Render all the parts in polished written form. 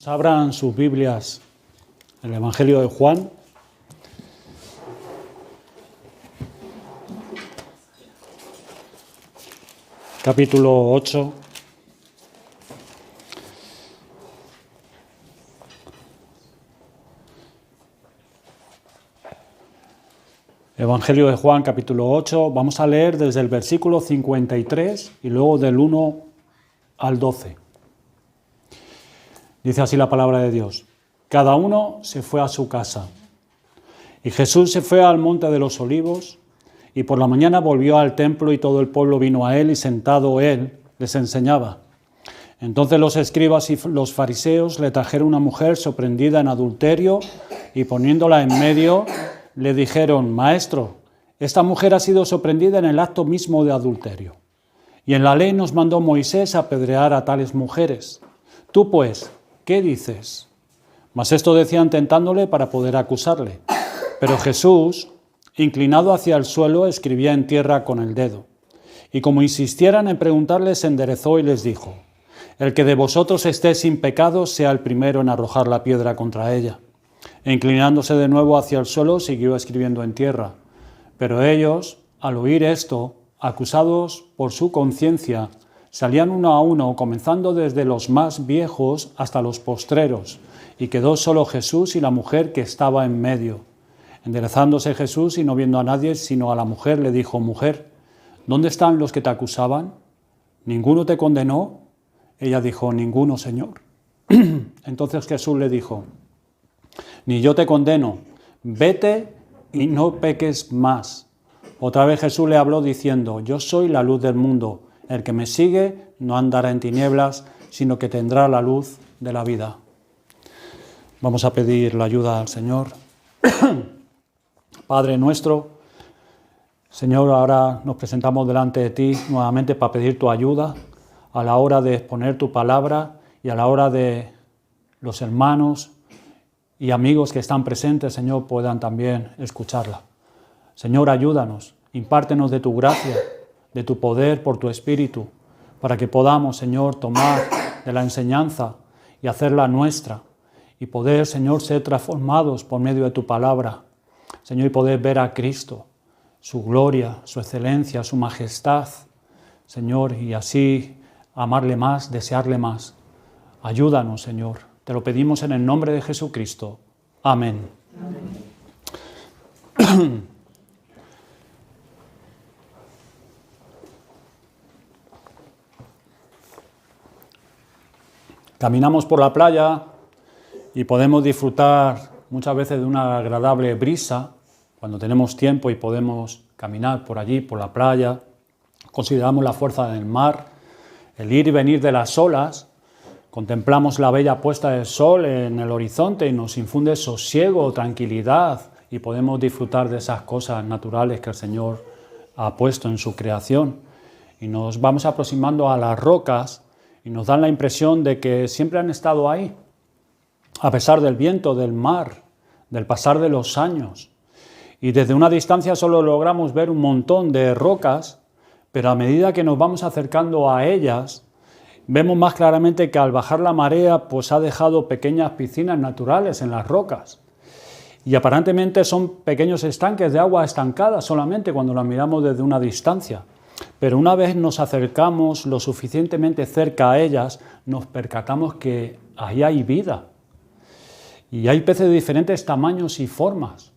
Abran sus Biblias en el Evangelio de Juan. Capítulo 8. Evangelio de Juan, capítulo 8. Vamos a leer desde el versículo 53 y luego del 1 al 12. Dice así la palabra de Dios. Cada uno se fue a su casa. Y Jesús se fue al monte de los Olivos, y por la mañana volvió al templo, y todo el pueblo vino a él, y sentado él les enseñaba. Entonces los escribas y los fariseos le trajeron una mujer sorprendida en adulterio, y poniéndola en medio, le dijeron: Maestro, esta mujer ha sido sorprendida en el acto mismo de adulterio. Y en la ley nos mandó Moisés apedrear a tales mujeres. Tú pues, ¿qué dices? Mas esto decían tentándole para poder acusarle. Pero Jesús, inclinado hacia el suelo, escribía en tierra con el dedo. Y como insistieran en preguntarle, se enderezó y les dijo: El que de vosotros esté sin pecado, sea el primero en arrojar la piedra contra ella. E inclinándose de nuevo hacia el suelo, siguió escribiendo en tierra. Pero ellos, al oír esto, acusados por su conciencia, salían uno a uno, comenzando desde los más viejos hasta los postreros, y quedó solo Jesús y la mujer que estaba en medio. Enderezándose Jesús y no viendo a nadie sino a la mujer, le dijo: Mujer, ¿dónde están los que te acusaban? ¿Ninguno te condenó? Ella dijo: Ninguno, Señor. Entonces Jesús le dijo: Ni yo te condeno, vete y no peques más. Otra vez Jesús le habló diciendo: Yo soy la luz del mundo. El que me sigue no andará en tinieblas, sino que tendrá la luz de la vida. Vamos a pedir la ayuda al Señor. Padre nuestro, Señor, ahora nos presentamos delante de ti nuevamente para pedir tu ayuda a la hora de exponer tu palabra y a la hora de los hermanos y amigos que están presentes, Señor, puedan también escucharla. Señor, ayúdanos, impártenos de tu gracia, de tu poder por tu Espíritu, para que podamos, Señor, tomar de la enseñanza y hacerla nuestra, y poder, Señor, ser transformados por medio de tu palabra, Señor, y poder ver a Cristo, su gloria, su excelencia, su majestad, Señor, y así amarle más, desearle más. Ayúdanos, Señor, te lo pedimos en el nombre de Jesucristo. Amén. Amén. Caminamos por la playa y podemos disfrutar muchas veces de una agradable brisa cuando tenemos tiempo y podemos caminar por allí, por la playa. Consideramos la fuerza del mar, el ir y venir de las olas, contemplamos la bella puesta del sol en el horizonte y nos infunde sosiego, tranquilidad, y podemos disfrutar de esas cosas naturales que el Señor ha puesto en su creación. Y nos vamos aproximando a las rocas y nos dan la impresión de que siempre han estado ahí, a pesar del viento, del mar, del pasar de los años. Y desde una distancia solo logramos ver un montón de rocas, pero a medida que nos vamos acercando a ellas, vemos más claramente que al bajar la marea, pues ha dejado pequeñas piscinas naturales en las rocas. Y aparentemente son pequeños estanques de agua estancada solamente cuando las miramos desde una distancia. Pero una vez nos acercamos lo suficientemente cerca a ellas, nos percatamos que ahí hay vida. Y hay peces de diferentes tamaños y formas.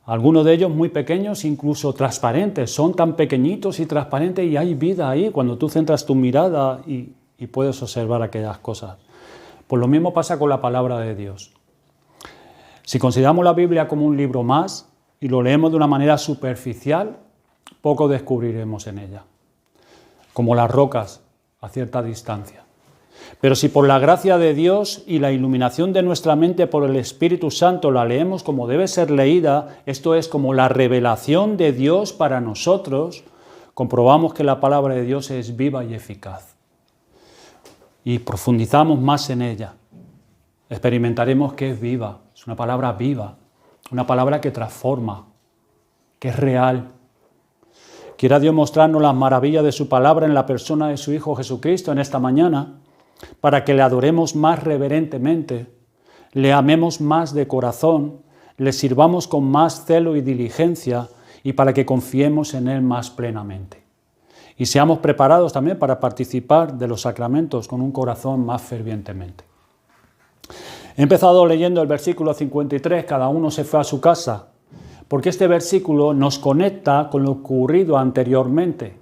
Algunos de ellos muy pequeños, incluso transparentes. Son tan pequeñitos y transparentes y hay vida ahí cuando tú centras tu mirada y puedes observar aquellas cosas. Pues lo mismo pasa con la palabra de Dios. Si consideramos la Biblia como un libro más y lo leemos de una manera superficial, poco descubriremos en ella, como las rocas a cierta distancia. Pero si por la gracia de Dios y la iluminación de nuestra mente por el Espíritu Santo la leemos como debe ser leída, esto es como la revelación de Dios para nosotros, comprobamos que la palabra de Dios es viva y eficaz. Y profundizamos más en ella. Experimentaremos que es viva, es una palabra viva, una palabra que transforma, que es real. Quiera Dios mostrarnos las maravillas de su palabra en la persona de su Hijo Jesucristo en esta mañana, para que le adoremos más reverentemente, le amemos más de corazón, le sirvamos con más celo y diligencia y para que confiemos en Él más plenamente. Y seamos preparados también para participar de los sacramentos con un corazón más fervientemente. He empezado leyendo el versículo 53, cada uno se fue a su casa, porque este versículo nos conecta con lo ocurrido anteriormente.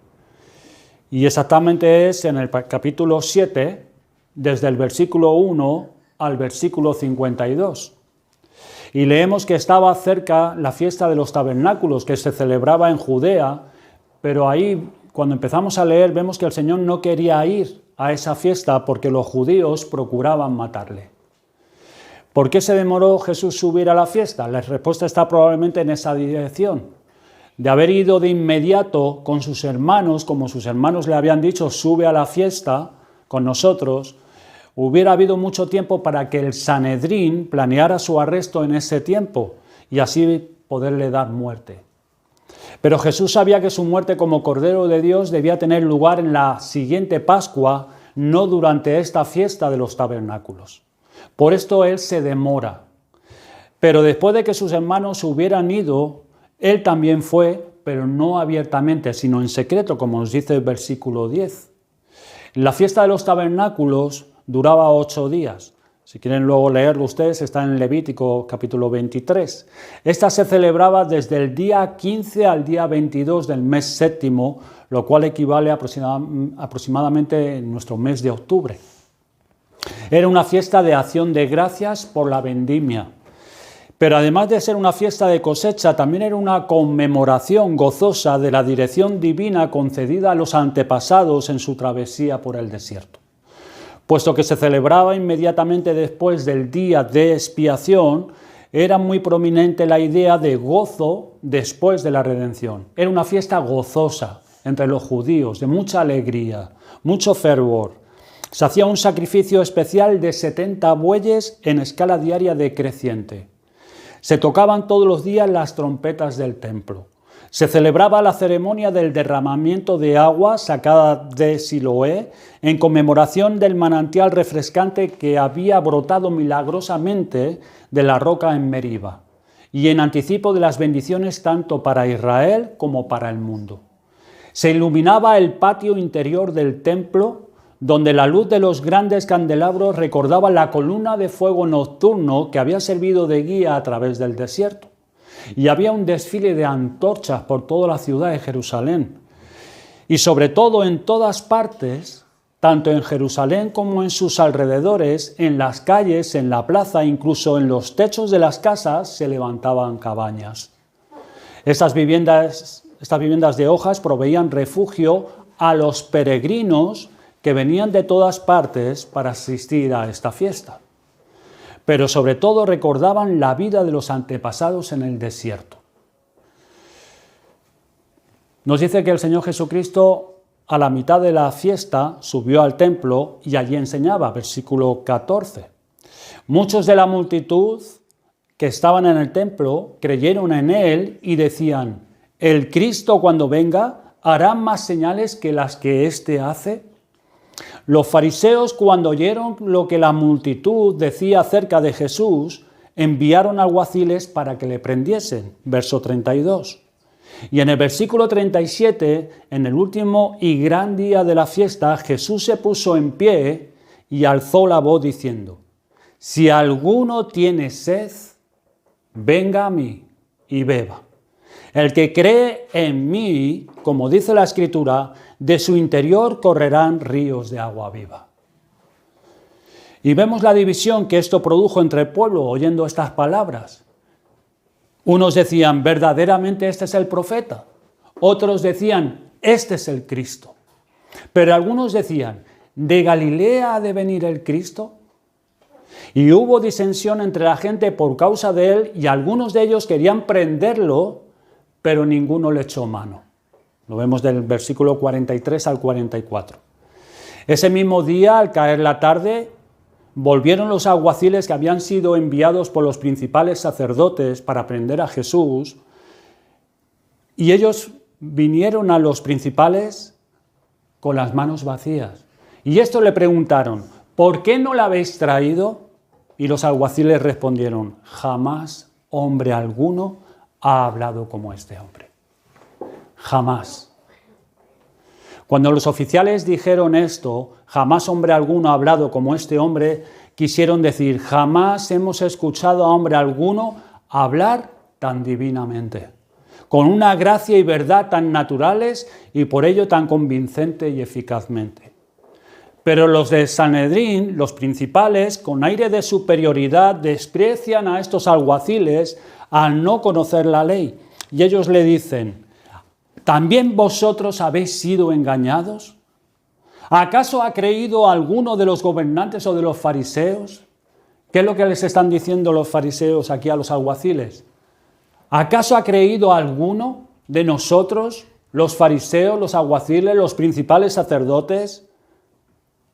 Y exactamente es en el capítulo 7, desde el versículo 1 al versículo 52. Y leemos que estaba cerca la fiesta de los tabernáculos, que se celebraba en Judea, pero ahí, cuando empezamos a leer, vemos que el Señor no quería ir a esa fiesta porque los judíos procuraban matarle. ¿Por qué se demoró Jesús subir a la fiesta? La respuesta está probablemente en esa dirección. De haber ido de inmediato con sus hermanos, como sus hermanos le habían dicho, sube a la fiesta con nosotros, hubiera habido mucho tiempo para que el Sanedrín planeara su arresto en ese tiempo y así poderle dar muerte. Pero Jesús sabía que su muerte como Cordero de Dios debía tener lugar en la siguiente Pascua, no durante esta fiesta de los tabernáculos. Por esto Él se demora. Pero después de que sus hermanos hubieran ido, Él también fue, pero no abiertamente, sino en secreto, como nos dice el versículo 10. La fiesta de los tabernáculos duraba 8 días. Si quieren luego leerlo ustedes, está en Levítico capítulo 23. Esta se celebraba desde el día 15 al día 22 del mes séptimo, lo cual equivale aproximadamente en nuestro mes de octubre. Era una fiesta de acción de gracias por la vendimia. Pero además de ser una fiesta de cosecha, también era una conmemoración gozosa de la dirección divina concedida a los antepasados en su travesía por el desierto. Puesto que se celebraba inmediatamente después del día de expiación, era muy prominente la idea de gozo después de la redención. Era una fiesta gozosa entre los judíos, de mucha alegría, mucho fervor. Se hacía un sacrificio especial de 70 bueyes en escala diaria decreciente. Se tocaban todos los días las trompetas del templo. Se celebraba la ceremonia del derramamiento de agua sacada de Siloé en conmemoración del manantial refrescante que había brotado milagrosamente de la roca en Meriba y en anticipo de las bendiciones tanto para Israel como para el mundo. Se iluminaba el patio interior del templo, donde la luz de los grandes candelabros recordaba la columna de fuego nocturno que había servido de guía a través del desierto. Y había un desfile de antorchas por toda la ciudad de Jerusalén. Y sobre todo en todas partes, tanto en Jerusalén como en sus alrededores, en las calles, en la plaza, incluso en los techos de las casas, se levantaban cabañas. Estas viviendas de hojas proveían refugio a los peregrinos que venían de todas partes para asistir a esta fiesta. Pero sobre todo recordaban la vida de los antepasados en el desierto. Nos dice que el Señor Jesucristo a la mitad de la fiesta subió al templo y allí enseñaba, versículo 14. Muchos de la multitud que estaban en el templo creyeron en Él y decían, ¿el Cristo cuando venga hará más señales que las que éste hace? Los fariseos, cuando oyeron lo que la multitud decía acerca de Jesús, enviaron alguaciles para que le prendiesen. Verso 32. Y en el versículo 37, en el último y gran día de la fiesta, Jesús se puso en pie y alzó la voz diciendo, si alguno tiene sed, venga a mí y beba. El que cree en mí, como dice la Escritura, de su interior correrán ríos de agua viva. Y vemos la división que esto produjo entre el pueblo oyendo estas palabras. Unos decían, verdaderamente este es el profeta. Otros decían, este es el Cristo. Pero algunos decían, ¿de Galilea ha de venir el Cristo? Y hubo disensión entre la gente por causa de él y algunos de ellos querían prenderlo, pero ninguno le echó mano. Lo vemos del versículo 43 al 44. Ese mismo día, al caer la tarde, volvieron los alguaciles que habían sido enviados por los principales sacerdotes para prender a Jesús, y ellos vinieron a los principales con las manos vacías. Y esto le preguntaron, ¿por qué no la habéis traído? Y los alguaciles respondieron, jamás hombre alguno ha hablado como este hombre. Jamás. Cuando los oficiales dijeron esto, jamás hombre alguno ha hablado como este hombre, quisieron decir, jamás hemos escuchado a hombre alguno hablar tan divinamente, con una gracia y verdad tan naturales y por ello tan convincente y eficazmente. Pero los de Sanedrín, los principales, con aire de superioridad, desprecian a estos alguaciles al no conocer la ley. Y ellos le dicen, ¿también vosotros habéis sido engañados? ¿Acaso ha creído alguno de los gobernantes o de los fariseos? ¿Qué es lo que les están diciendo los fariseos aquí a los alguaciles? ¿Acaso ha creído alguno de nosotros, los fariseos, los alguaciles, los principales sacerdotes?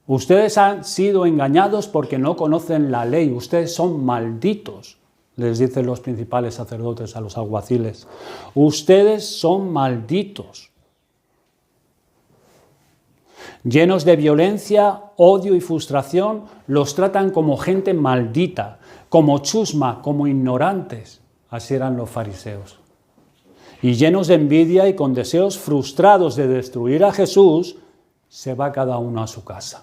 Ustedes han sido engañados porque no conocen la ley, ustedes son malditos, les dicen los principales sacerdotes a los alguaciles. Ustedes son malditos. Llenos de violencia, odio y frustración, los tratan como gente maldita, como chusma, como ignorantes. Así eran los fariseos. Y llenos de envidia y con deseos frustrados de destruir a Jesús, se va cada uno a su casa.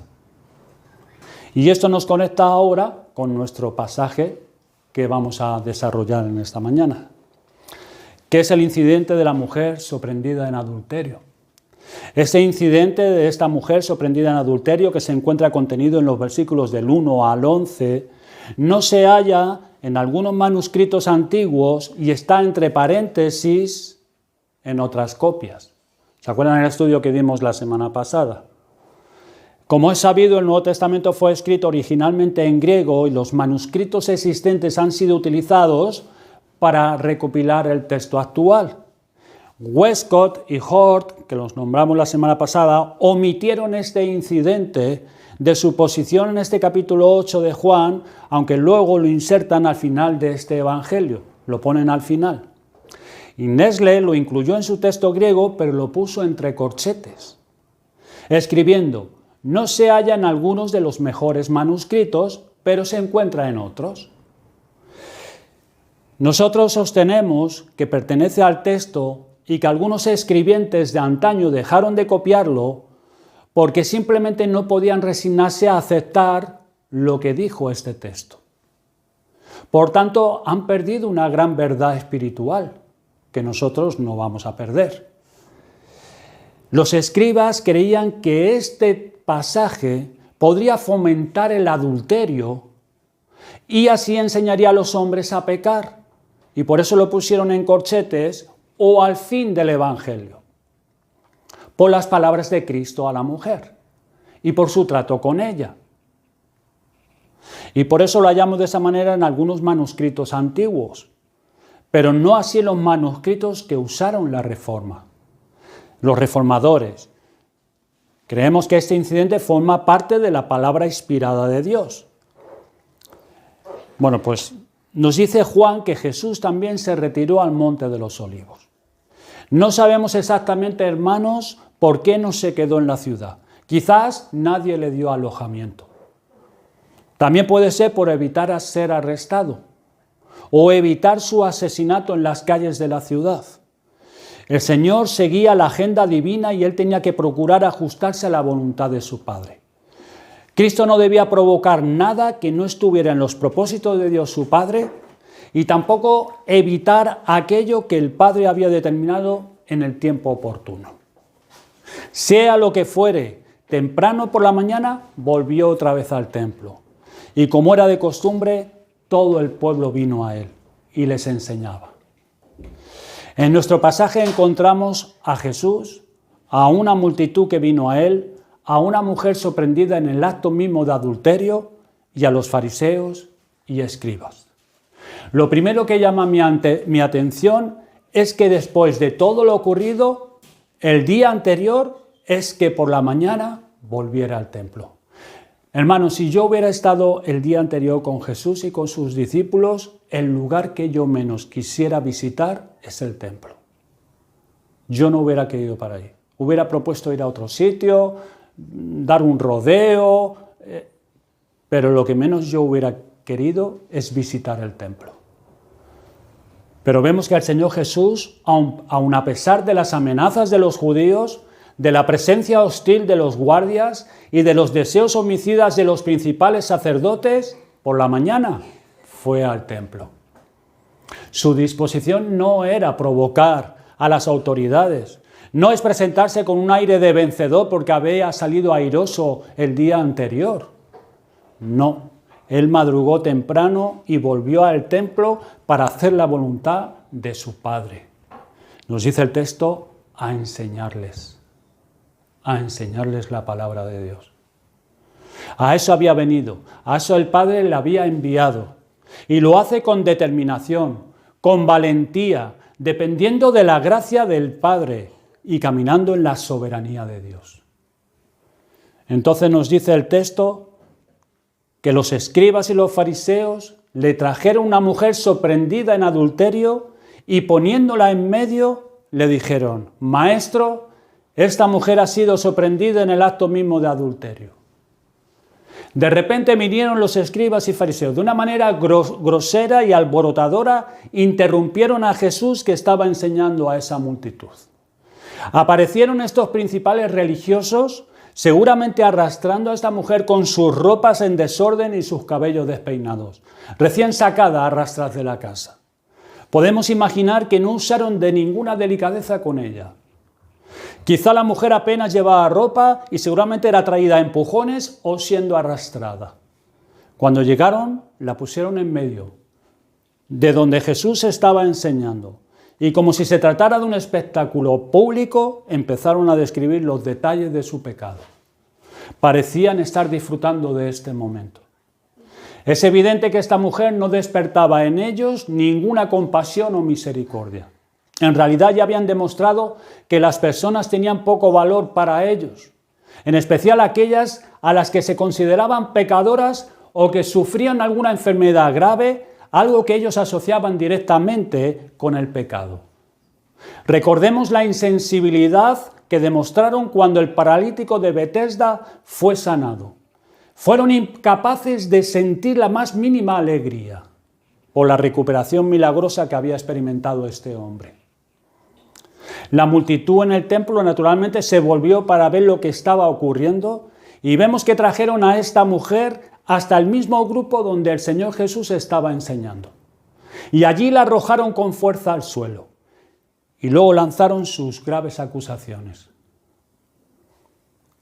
Y esto nos conecta ahora con nuestro pasaje que vamos a desarrollar en esta mañana, que es el incidente de la mujer sorprendida en adulterio. Este incidente de esta mujer sorprendida en adulterio, que se encuentra contenido en los versículos del 1 al 11, no se halla en algunos manuscritos antiguos y está entre paréntesis en otras copias. ¿Se acuerdan del estudio que dimos la semana pasada? Como es sabido, el Nuevo Testamento fue escrito originalmente en griego y los manuscritos existentes han sido utilizados para recopilar el texto actual. Westcott y Hort, que los nombramos la semana pasada, omitieron este incidente de su posición en este capítulo 8 de Juan, aunque luego lo insertan al final de este evangelio, lo ponen al final. Y Nestle lo incluyó en su texto griego, pero lo puso entre corchetes, escribiendo, no se halla en algunos de los mejores manuscritos, pero se encuentra en otros. Nosotros sostenemos que pertenece al texto y que algunos escribientes de antaño dejaron de copiarlo porque simplemente no podían resignarse a aceptar lo que dijo este texto. Por tanto, han perdido una gran verdad espiritual que nosotros no vamos a perder. Los escribas creían que este pasaje podría fomentar el adulterio y así enseñaría a los hombres a pecar, y por eso lo pusieron en corchetes o al fin del evangelio, por las palabras de Cristo a la mujer y por su trato con ella. Y por eso lo hallamos de esa manera en algunos manuscritos antiguos, pero no así en los manuscritos que usaron la Reforma. Los reformadores. Creemos que este incidente forma parte de la palabra inspirada de Dios. Bueno, pues nos dice Juan que Jesús también se retiró al Monte de los Olivos. No sabemos exactamente, hermanos, por qué no se quedó en la ciudad. Quizás nadie le dio alojamiento. También puede ser por evitar ser arrestado o evitar su asesinato en las calles de la ciudad. El Señor seguía la agenda divina y él tenía que procurar ajustarse a la voluntad de su Padre. Cristo no debía provocar nada que no estuviera en los propósitos de Dios su Padre y tampoco evitar aquello que el Padre había determinado en el tiempo oportuno. Sea lo que fuere, temprano por la mañana volvió otra vez al templo y como era de costumbre, todo el pueblo vino a él y les enseñaba. En nuestro pasaje encontramos a Jesús, a una multitud que vino a él, a una mujer sorprendida en el acto mismo de adulterio y a los fariseos y escribas. Lo primero que llama mi atención es que después de todo lo ocurrido, el día anterior es que por la mañana volviera al templo. Hermanos, si yo hubiera estado el día anterior con Jesús y con sus discípulos, el lugar que yo menos quisiera visitar es el templo. Yo no hubiera querido para ahí. Hubiera propuesto ir a otro sitio, dar un rodeo. pero lo que menos yo hubiera querido es visitar el templo. Pero vemos que el Señor Jesús, aun a pesar de las amenazas de los judíos, de la presencia hostil de los guardias y de los deseos homicidas de los principales sacerdotes, por la mañana fue al templo. Su disposición no era provocar a las autoridades, no es presentarse con un aire de vencedor porque había salido airoso el día anterior. No, él madrugó temprano y volvió al templo para hacer la voluntad de su Padre. Nos dice el texto, a enseñarles la palabra de Dios. A eso había venido, a eso el Padre le había enviado. Y lo hace con determinación, con valentía, dependiendo de la gracia del Padre y caminando en la soberanía de Dios. Entonces nos dice el texto que los escribas y los fariseos le trajeron una mujer sorprendida en adulterio y poniéndola en medio le dijeron, Maestro, esta mujer ha sido sorprendida en el acto mismo de adulterio. De repente vinieron los escribas y fariseos, de una manera grosera y alborotadora, interrumpieron a Jesús que estaba enseñando a esa multitud. Aparecieron estos principales religiosos, seguramente arrastrando a esta mujer con sus ropas en desorden y sus cabellos despeinados, recién sacada a rastras de la casa. Podemos imaginar que no usaron de ninguna delicadeza con ella. Quizá la mujer apenas llevaba ropa y seguramente era traída a empujones o siendo arrastrada. Cuando llegaron, la pusieron en medio, de donde Jesús estaba enseñando. Y como si se tratara de un espectáculo público, empezaron a describir los detalles de su pecado. Parecían estar disfrutando de este momento. Es evidente que esta mujer no despertaba en ellos ninguna compasión o misericordia. En realidad ya habían demostrado que las personas tenían poco valor para ellos, en especial aquellas a las que se consideraban pecadoras o que sufrían alguna enfermedad grave, algo que ellos asociaban directamente con el pecado. Recordemos la insensibilidad que demostraron cuando el paralítico de Betesda fue sanado. Fueron incapaces de sentir la más mínima alegría por la recuperación milagrosa que había experimentado este hombre. La multitud en el templo naturalmente se volvió para ver lo que estaba ocurriendo y vemos que trajeron a esta mujer hasta el mismo grupo donde el Señor Jesús estaba enseñando. Y allí la arrojaron con fuerza al suelo y luego lanzaron sus graves acusaciones.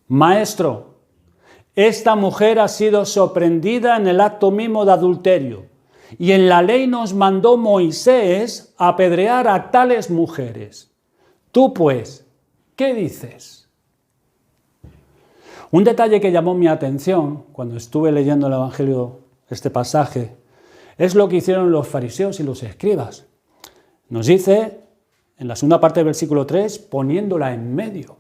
Maestro, esta mujer ha sido sorprendida en el acto mismo de adulterio y en la ley nos mandó Moisés apedrear a tales mujeres. Tú pues, ¿qué dices? Un detalle que llamó mi atención cuando estuve leyendo el Evangelio, este pasaje, es lo que hicieron los fariseos y los escribas. Nos dice, en la segunda parte del versículo 3, poniéndola en medio.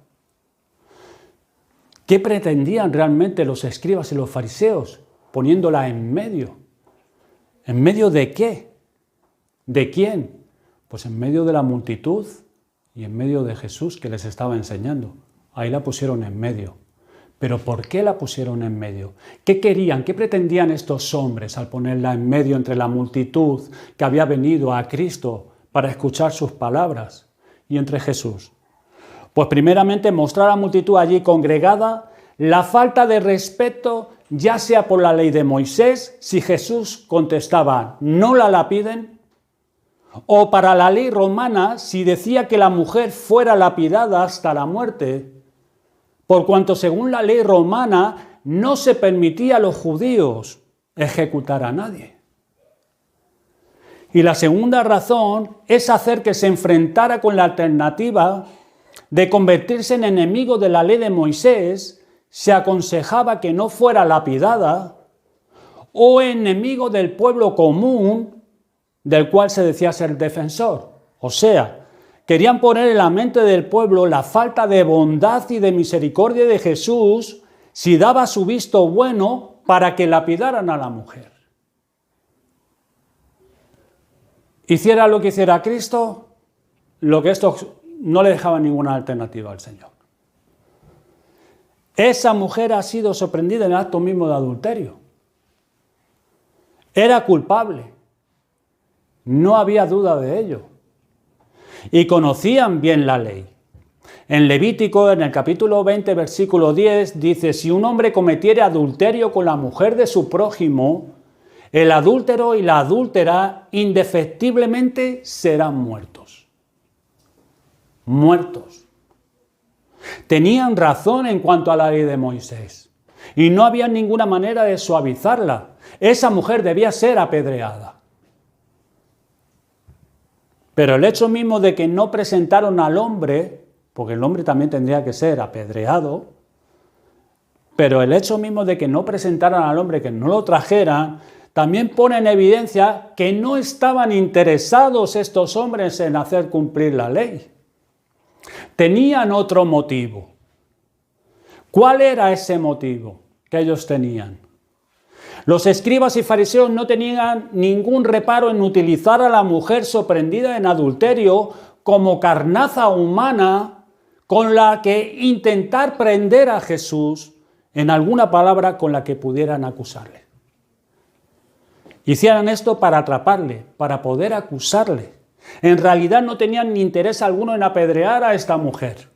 ¿Qué pretendían realmente los escribas y los fariseos poniéndola en medio? ¿En medio de qué? ¿De quién? Pues en medio de la multitud y en medio de Jesús que les estaba enseñando. Ahí la pusieron en medio. ¿Pero por qué la pusieron en medio? ¿Qué querían? ¿Qué pretendían estos hombres al ponerla en medio entre la multitud que había venido a Cristo para escuchar sus palabras y entre Jesús? Pues primeramente mostrar a la multitud allí congregada la falta de respeto, ya sea por la ley de Moisés, si Jesús contestaba, no la lapiden, o para la ley romana, si decía que la mujer fuera lapidada hasta la muerte, por cuanto según la ley romana no se permitía a los judíos ejecutar a nadie. Y la segunda razón es hacer que se enfrentara con la alternativa de convertirse en enemigo de la ley de Moisés, se aconsejaba que no fuera lapidada, o enemigo del pueblo común, del cual se decía ser defensor. O sea, querían poner en la mente del pueblo la falta de bondad y de misericordia de Jesús si daba su visto bueno para que lapidaran a la mujer. Hiciera lo que hiciera Cristo, lo que estos no le dejaban ninguna alternativa al Señor. Esa mujer ha sido sorprendida en el acto mismo de adulterio. Era culpable. No había duda de ello. Y conocían bien la ley. En Levítico, en el capítulo 20, versículo 10, dice: si un hombre cometiere adulterio con la mujer de su prójimo, el adúltero y la adúltera indefectiblemente serán muertos. Muertos. Tenían razón en cuanto a la ley de Moisés. Y no había ninguna manera de suavizarla. Esa mujer debía ser apedreada. Pero el hecho mismo de que no presentaron al hombre, porque el hombre también tendría que ser apedreado, pero el hecho mismo de que no presentaran al hombre, que no lo trajeran, también pone en evidencia que no estaban interesados estos hombres en hacer cumplir la ley. Tenían otro motivo. ¿Cuál era ese motivo que ellos tenían? Los escribas y fariseos no tenían ningún reparo en utilizar a la mujer sorprendida en adulterio como carnaza humana con la que intentar prender a Jesús en alguna palabra con la que pudieran acusarle. Hicieran esto para atraparle, para poder acusarle. En realidad no tenían ni interés alguno en apedrear a esta mujer.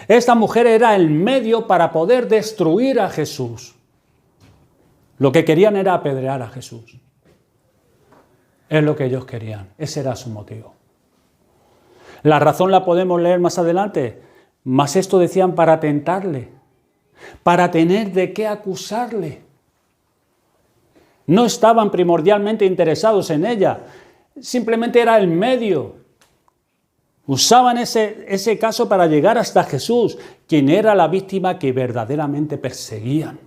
Esta mujer era el medio para poder destruir a Jesús. Lo que querían era apedrear a Jesús. Es lo que ellos querían. Ese era su motivo. La razón la podemos leer más adelante. Mas esto decían para tentarle, para tener de qué acusarle. No estaban primordialmente interesados en ella. Simplemente era el medio. Usaban ese caso para llegar hasta Jesús, quien era la víctima que verdaderamente perseguían.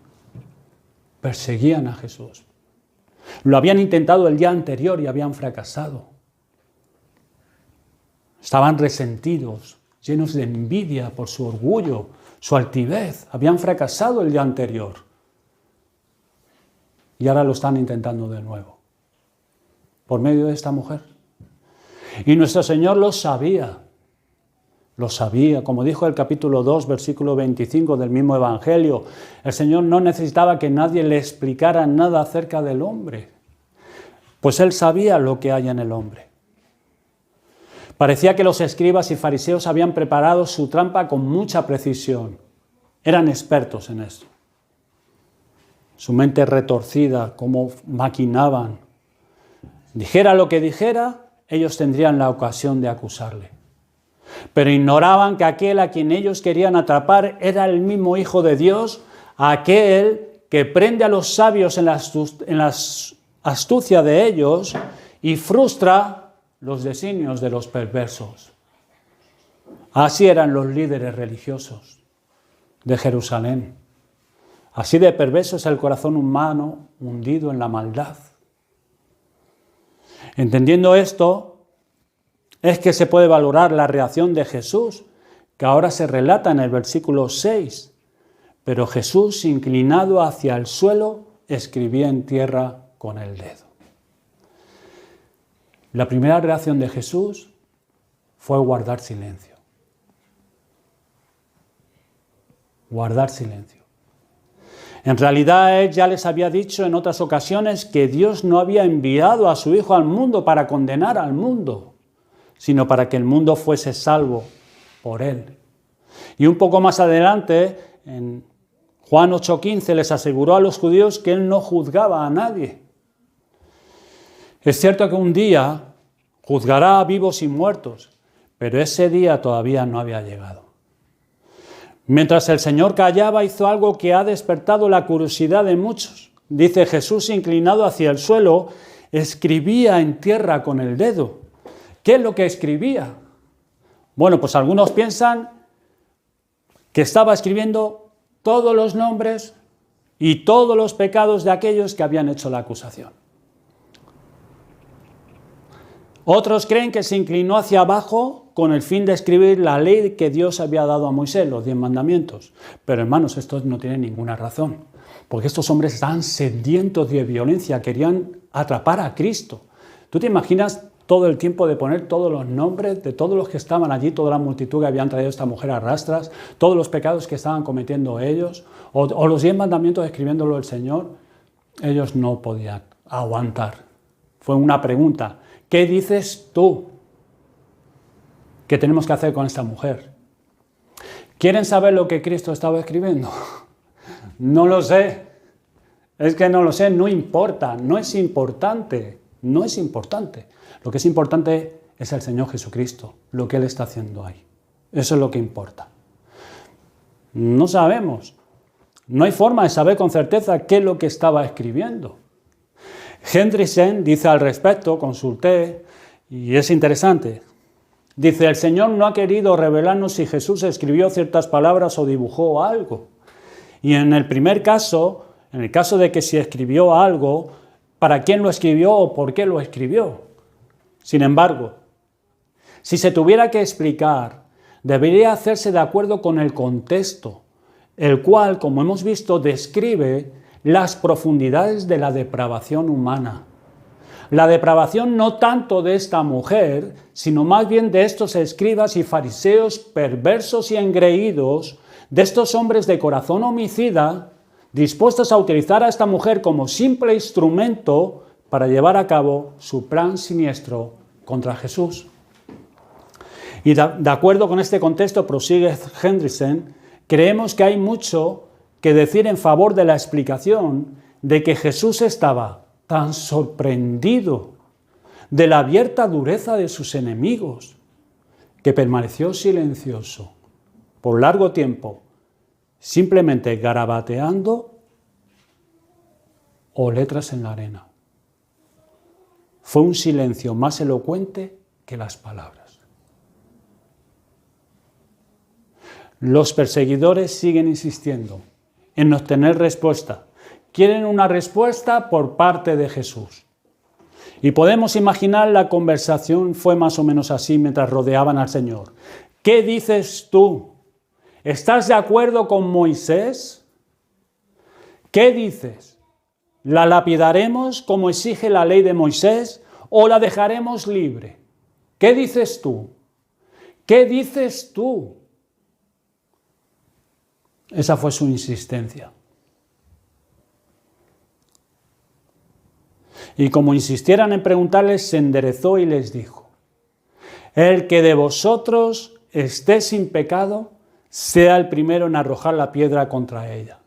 Perseguían a Jesús. Lo habían intentado el día anterior y habían fracasado. Estaban resentidos, llenos de envidia por su orgullo, su altivez. Habían fracasado el día anterior. Y ahora lo están intentando de nuevo. Por medio de esta mujer. Y nuestro Señor lo sabía. Lo sabía, como dijo el capítulo 2, versículo 25 del mismo Evangelio. El Señor no necesitaba que nadie le explicara nada acerca del hombre, pues Él sabía lo que hay en el hombre. Parecía que los escribas y fariseos habían preparado su trampa con mucha precisión. Eran expertos en esto. Su mente retorcida, cómo maquinaban. Dijera lo que dijera, ellos tendrían la ocasión de acusarle. Pero ignoraban que aquel a quien ellos querían atrapar era el mismo Hijo de Dios, aquel que prende a los sabios en la astucia de ellos y frustra los designios de los perversos. Así eran los líderes religiosos de Jerusalén. Así de perverso es el corazón humano hundido en la maldad. Entendiendo esto, es que se puede valorar la reacción de Jesús, que ahora se relata en el versículo 6. Pero Jesús, inclinado hacia el suelo, escribía en tierra con el dedo. La primera reacción de Jesús fue guardar silencio. Guardar silencio. En realidad, Él ya les había dicho en otras ocasiones que Dios no había enviado a su Hijo al mundo para condenar al mundo, sino para que el mundo fuese salvo por Él. Y un poco más adelante, en Juan 8:15, les aseguró a los judíos que Él no juzgaba a nadie. Es cierto que un día juzgará a vivos y muertos, pero ese día todavía no había llegado. Mientras el Señor callaba, hizo algo que ha despertado la curiosidad de muchos. Dice: Jesús, inclinado hacia el suelo, escribía en tierra con el dedo. ¿Qué es lo que escribía? Bueno, pues algunos piensan que estaba escribiendo todos los nombres y todos los pecados de aquellos que habían hecho la acusación. Otros creen que se inclinó hacia abajo con el fin de escribir la ley que Dios había dado a Moisés, los 10 mandamientos. Pero hermanos, esto no tiene ninguna razón, porque estos hombres estaban sedientos de violencia, querían atrapar a Cristo. ¿Tú te imaginas todo el tiempo de poner todos los nombres de todos los que estaban allí, toda la multitud que habían traído a esta mujer a rastras, todos los pecados que estaban cometiendo ellos, o los 10 mandamientos escribiéndolo el Señor? Ellos no podían aguantar. Fue una pregunta. ¿Qué dices tú? ¿Qué tenemos que hacer con esta mujer? ¿Quieren saber lo que Cristo estaba escribiendo? No lo sé. Es que no lo sé, no importa, no es importante. No es importante. Lo que es importante es el Señor Jesucristo, lo que Él está haciendo ahí. Eso es lo que importa. No sabemos. No hay forma de saber con certeza qué es lo que estaba escribiendo. Hendriksen dice al respecto, consulté, y es interesante. Dice, el Señor no ha querido revelarnos si Jesús escribió ciertas palabras o dibujó algo. Y en el primer caso, en el caso de que si escribió algo, ¿para quién lo escribió o por qué lo escribió? Sin embargo, si se tuviera que explicar, debería hacerse de acuerdo con el contexto, el cual, como hemos visto, describe las profundidades de la depravación humana. La depravación no tanto de esta mujer, sino más bien de estos escribas y fariseos perversos y engreídos, de estos hombres de corazón homicida, dispuestos a utilizar a esta mujer como simple instrumento para llevar a cabo su plan siniestro contra Jesús. Y de acuerdo con este contexto, prosigue Hendriksen, creemos que hay mucho que decir en favor de la explicación de que Jesús estaba tan sorprendido de la abierta dureza de sus enemigos, que permaneció silencioso por largo tiempo, simplemente garabateando o letras en la arena. Fue un silencio más elocuente que las palabras. Los perseguidores siguen insistiendo en obtener respuesta. Quieren una respuesta por parte de Jesús. Y podemos imaginar la conversación fue más o menos así mientras rodeaban al Señor. ¿Qué dices tú? ¿Estás de acuerdo con Moisés? ¿Qué dices? ¿La lapidaremos como exige la ley de Moisés o la dejaremos libre? ¿Qué dices tú? ¿Qué dices tú? Esa fue su insistencia. Y como insistieran en preguntarles, se enderezó y les dijo: el que de vosotros esté sin pecado, sea el primero en arrojar la piedra contra ella.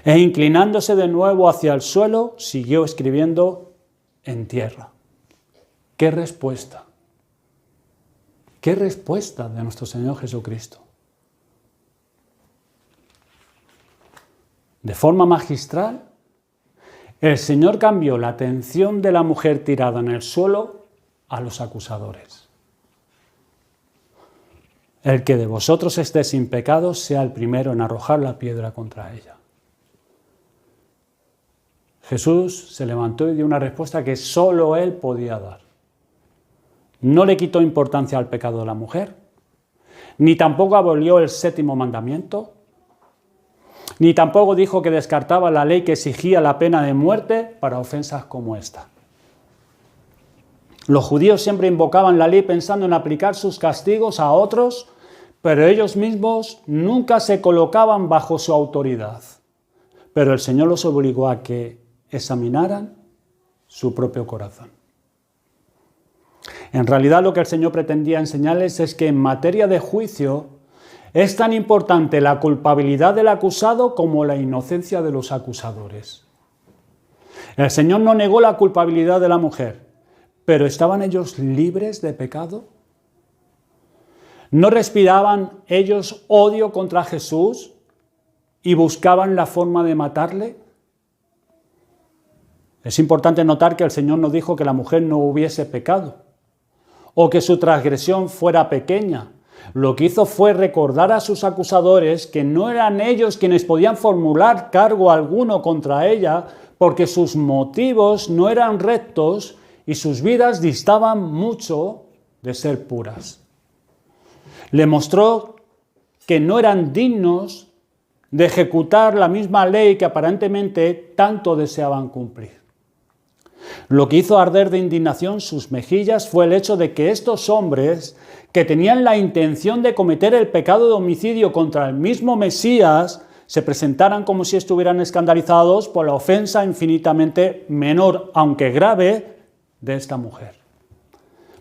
E inclinándose de nuevo hacia el suelo, siguió escribiendo en tierra. ¡Qué respuesta! ¡Qué respuesta de nuestro Señor Jesucristo! De forma magistral, el Señor cambió la atención de la mujer tirada en el suelo a los acusadores. El que de vosotros esté sin pecado, sea el primero en arrojar la piedra contra ella. Jesús se levantó y dio una respuesta que solo Él podía dar. No le quitó importancia al pecado de la mujer, ni tampoco abolió el 7º mandamiento, ni tampoco dijo que descartaba la ley que exigía la pena de muerte para ofensas como esta. Los judíos siempre invocaban la ley pensando en aplicar sus castigos a otros, pero ellos mismos nunca se colocaban bajo su autoridad. Pero el Señor los obligó a que examinaran su propio corazón. En realidad, lo que el Señor pretendía enseñarles es que en materia de juicio es tan importante la culpabilidad del acusado como la inocencia de los acusadores. El Señor no negó la culpabilidad de la mujer, pero ¿estaban ellos libres de pecado? ¿No respiraban ellos odio contra Jesús y buscaban la forma de matarle? Es importante notar que el Señor no dijo que la mujer no hubiese pecado o que su transgresión fuera pequeña. Lo que hizo fue recordar a sus acusadores que no eran ellos quienes podían formular cargo alguno contra ella, porque sus motivos no eran rectos y sus vidas distaban mucho de ser puras. Le mostró que no eran dignos de ejecutar la misma ley que aparentemente tanto deseaban cumplir. Lo que hizo arder de indignación sus mejillas fue el hecho de que estos hombres, que tenían la intención de cometer el pecado de homicidio contra el mismo Mesías, se presentaran como si estuvieran escandalizados por la ofensa infinitamente menor, aunque grave, de esta mujer.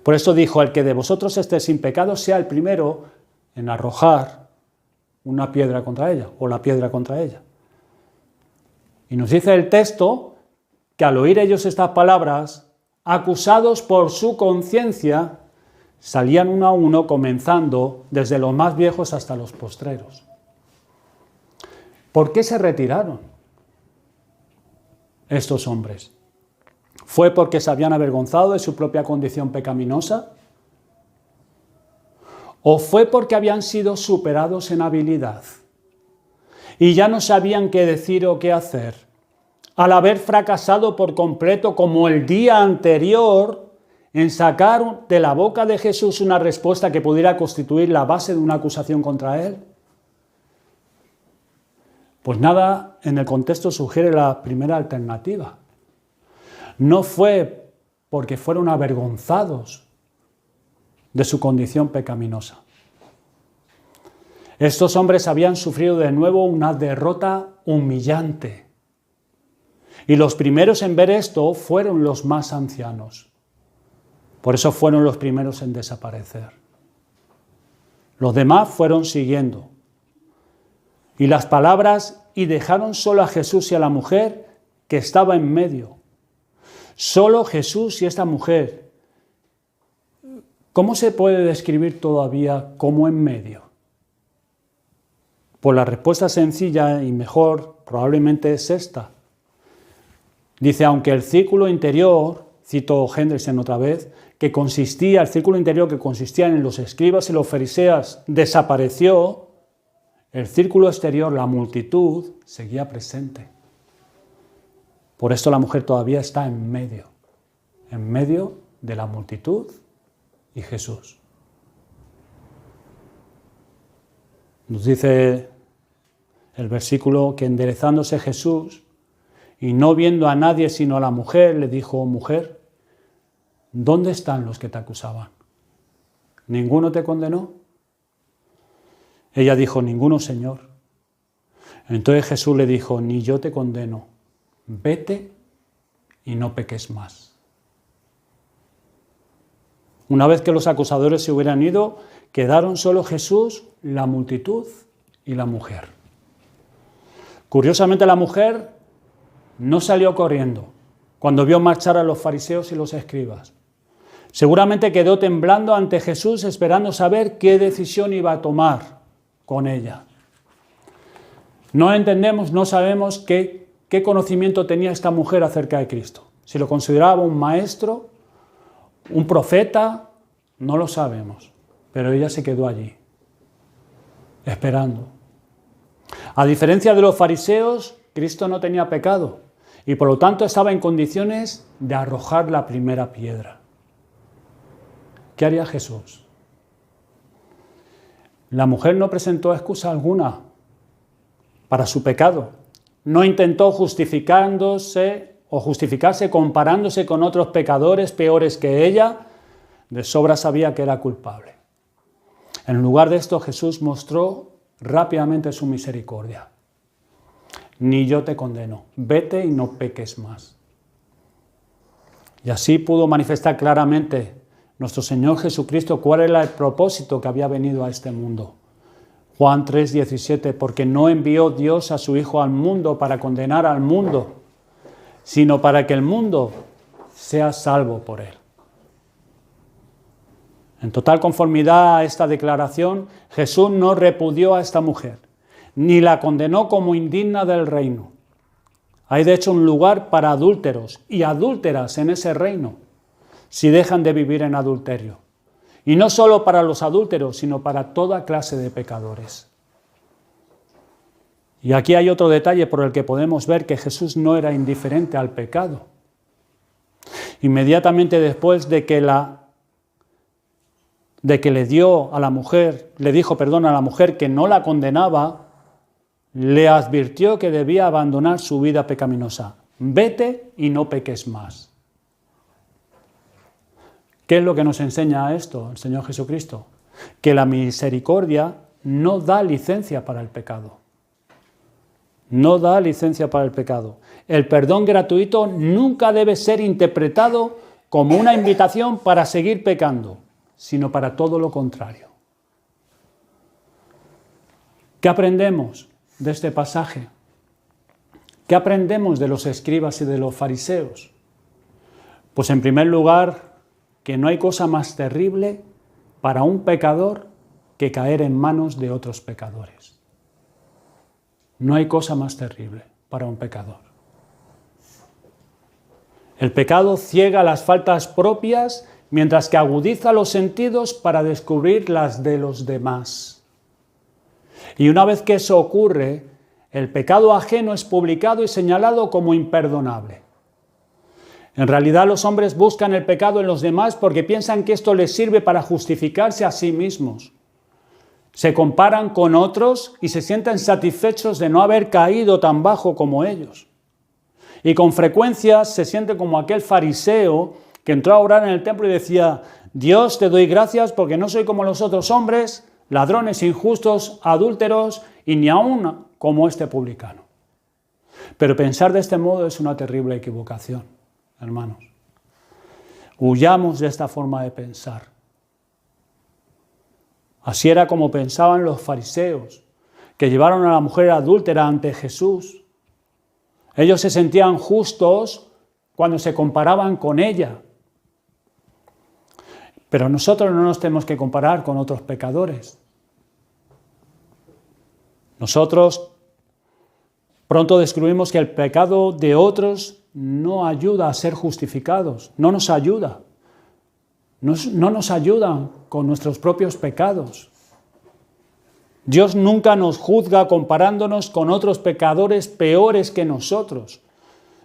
Por eso dijo: el que de vosotros esté sin pecado sea el primero en arrojar una piedra contra ella, o la piedra contra ella. Y nos dice el texto que al oír ellos estas palabras, acusados por su conciencia, salían uno a uno, comenzando desde los más viejos hasta los postreros. ¿Por qué se retiraron estos hombres? ¿Fue porque se habían avergonzado de su propia condición pecaminosa? ¿O fue porque habían sido superados en habilidad y ya no sabían qué decir o qué hacer? Al haber fracasado por completo, como el día anterior, en sacar de la boca de Jesús una respuesta que pudiera constituir la base de una acusación contra él. Pues nada en el contexto sugiere la primera alternativa. No fue porque fueron avergonzados de su condición pecaminosa. Estos hombres habían sufrido de nuevo una derrota humillante. Y los primeros en ver esto fueron los más ancianos. Por eso fueron los primeros en desaparecer. Los demás fueron siguiendo. Y las palabras: y dejaron solo a Jesús y a la mujer que estaba en medio. Solo Jesús y esta mujer. ¿Cómo se puede describir todavía como en medio? Pues la respuesta sencilla y mejor probablemente es esta. Dice: aunque el círculo interior, cito Hendrickson otra vez, el círculo interior que consistía en los escribas y los fariseos desapareció, el círculo exterior, la multitud, seguía presente. Por esto la mujer todavía está en medio de la multitud y Jesús. Nos dice el versículo que enderezándose Jesús y no viendo a nadie sino a la mujer, le dijo: mujer, ¿dónde están los que te acusaban? ¿Ninguno te condenó? Ella dijo: ninguno, Señor. Entonces Jesús le dijo: ni yo te condeno, vete y no peques más. Una vez que los acusadores se hubieran ido, quedaron solo Jesús, la multitud y la mujer. Curiosamente, la mujer no salió corriendo cuando vio marchar a los fariseos y los escribas. Seguramente quedó temblando ante Jesús, esperando saber qué decisión iba a tomar con ella. No entendemos, no sabemos qué conocimiento tenía esta mujer acerca de Cristo. Si lo consideraba un maestro, un profeta, no lo sabemos. Pero ella se quedó allí, esperando. A diferencia de los fariseos, Cristo no tenía pecado y por lo tanto estaba en condiciones de arrojar la primera piedra. ¿Qué haría Jesús? La mujer no presentó excusa alguna para su pecado. No intentó justificarse comparándose con otros pecadores peores que ella. De sobra sabía que era culpable. En lugar de esto, Jesús mostró rápidamente su misericordia. Ni yo te condeno, vete y no peques más. Y así pudo manifestar claramente nuestro Señor Jesucristo cuál era el propósito que había venido a este mundo. Juan 3:17, porque no envió Dios a su Hijo al mundo para condenar al mundo, sino para que el mundo sea salvo por él. En total conformidad a esta declaración, Jesús no repudió a esta mujer, ni la condenó como indigna del reino. Hay de hecho un lugar para adúlteros y adúlteras en ese reino, si dejan de vivir en adulterio. Y no solo para los adúlteros, sino para toda clase de pecadores. Y aquí hay otro detalle por el que podemos ver que Jesús no era indiferente al pecado. Inmediatamente después de que le dijo a la mujer que no la condenaba, le advirtió que debía abandonar su vida pecaminosa. Vete y no peques más. ¿Qué es lo que nos enseña esto el Señor Jesucristo? Que la misericordia no da licencia para el pecado. no da licencia para el pecado. El perdón gratuito nunca debe ser interpretado como una invitación para seguir pecando, sino para todo lo contrario. ¿Qué aprendemos de este pasaje? ¿Qué aprendemos de los escribas y de los fariseos? Pues en primer lugar, que no hay cosa más terrible para un pecador que caer en manos de otros pecadores. No hay cosa más terrible para un pecador. El pecado ciega las faltas propias, mientras que agudiza los sentidos para descubrir las de los demás. Y una vez que eso ocurre, el pecado ajeno es publicado y señalado como imperdonable. En realidad los hombres buscan el pecado en los demás porque piensan que esto les sirve para justificarse a sí mismos. Se comparan con otros y se sienten satisfechos de no haber caído tan bajo como ellos. Y con frecuencia se siente como aquel fariseo que entró a orar en el templo y decía: Dios, te doy gracias porque no soy como los otros hombres, ladrones, injustos, adúlteros y ni aún como este publicano. Pero pensar de este modo es una terrible equivocación, hermanos. Huyamos de esta forma de pensar. Así era como pensaban los fariseos, que llevaron a la mujer adúltera ante Jesús. Ellos se sentían justos cuando se comparaban con ella. Pero nosotros no nos tenemos que comparar con otros pecadores. Nosotros pronto descubrimos que el pecado de otros no ayuda a ser justificados, no nos ayuda. No nos ayudan con nuestros propios pecados. Dios nunca nos juzga comparándonos con otros pecadores peores que nosotros,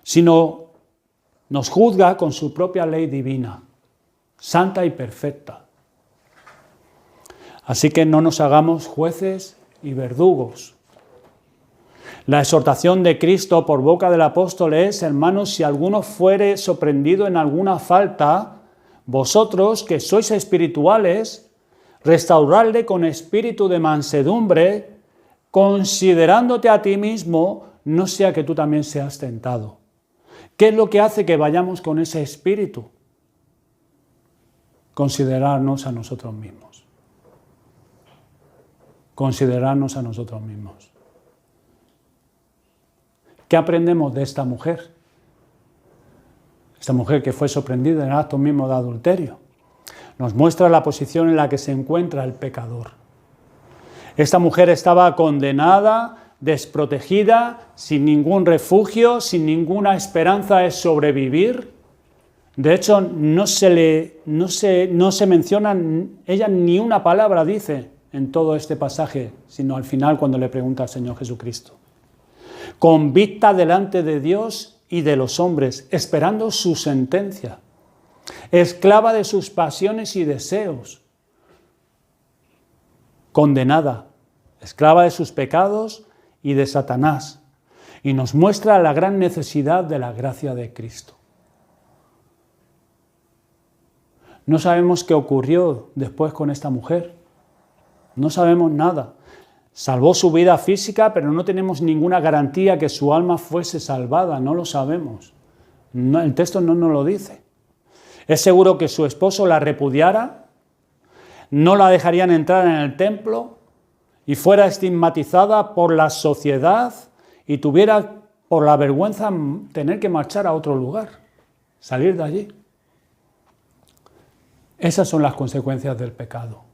sino nos juzga con su propia ley divina, santa y perfecta. Así que no nos hagamos jueces y verdugos. La exhortación de Cristo por boca del apóstol es: hermanos, si alguno fuere sorprendido en alguna falta, vosotros que sois espirituales, restauradle con espíritu de mansedumbre, considerándote a ti mismo, no sea que tú también seas tentado. ¿Qué es lo que hace que vayamos con ese espíritu? Considerarnos a nosotros mismos. Considerarnos a nosotros mismos. ¿Qué aprendemos de esta mujer? Esta mujer que fue sorprendida en el acto mismo de adulterio. Nos muestra la posición en la que se encuentra el pecador. Esta mujer estaba condenada, desprotegida, sin ningún refugio, sin ninguna esperanza de sobrevivir. De hecho, no se menciona ella ni una palabra, dice, en todo este pasaje, sino al final cuando le pregunta al Señor Jesucristo. Convicta delante de Dios y de los hombres, esperando su sentencia. Esclava de sus pasiones y deseos. Condenada, esclava de sus pecados y de Satanás. Y nos muestra la gran necesidad de la gracia de Cristo. No sabemos qué ocurrió después con esta mujer. No sabemos nada. Salvó su vida física, pero no tenemos ninguna garantía que su alma fuese salvada. No lo sabemos. No, el texto no nos lo dice. Es seguro que su esposo la repudiara, no la dejarían entrar en el templo y fuera estigmatizada por la sociedad y tuviera por la vergüenza tener que marchar a otro lugar, salir de allí. Esas son las consecuencias del pecado.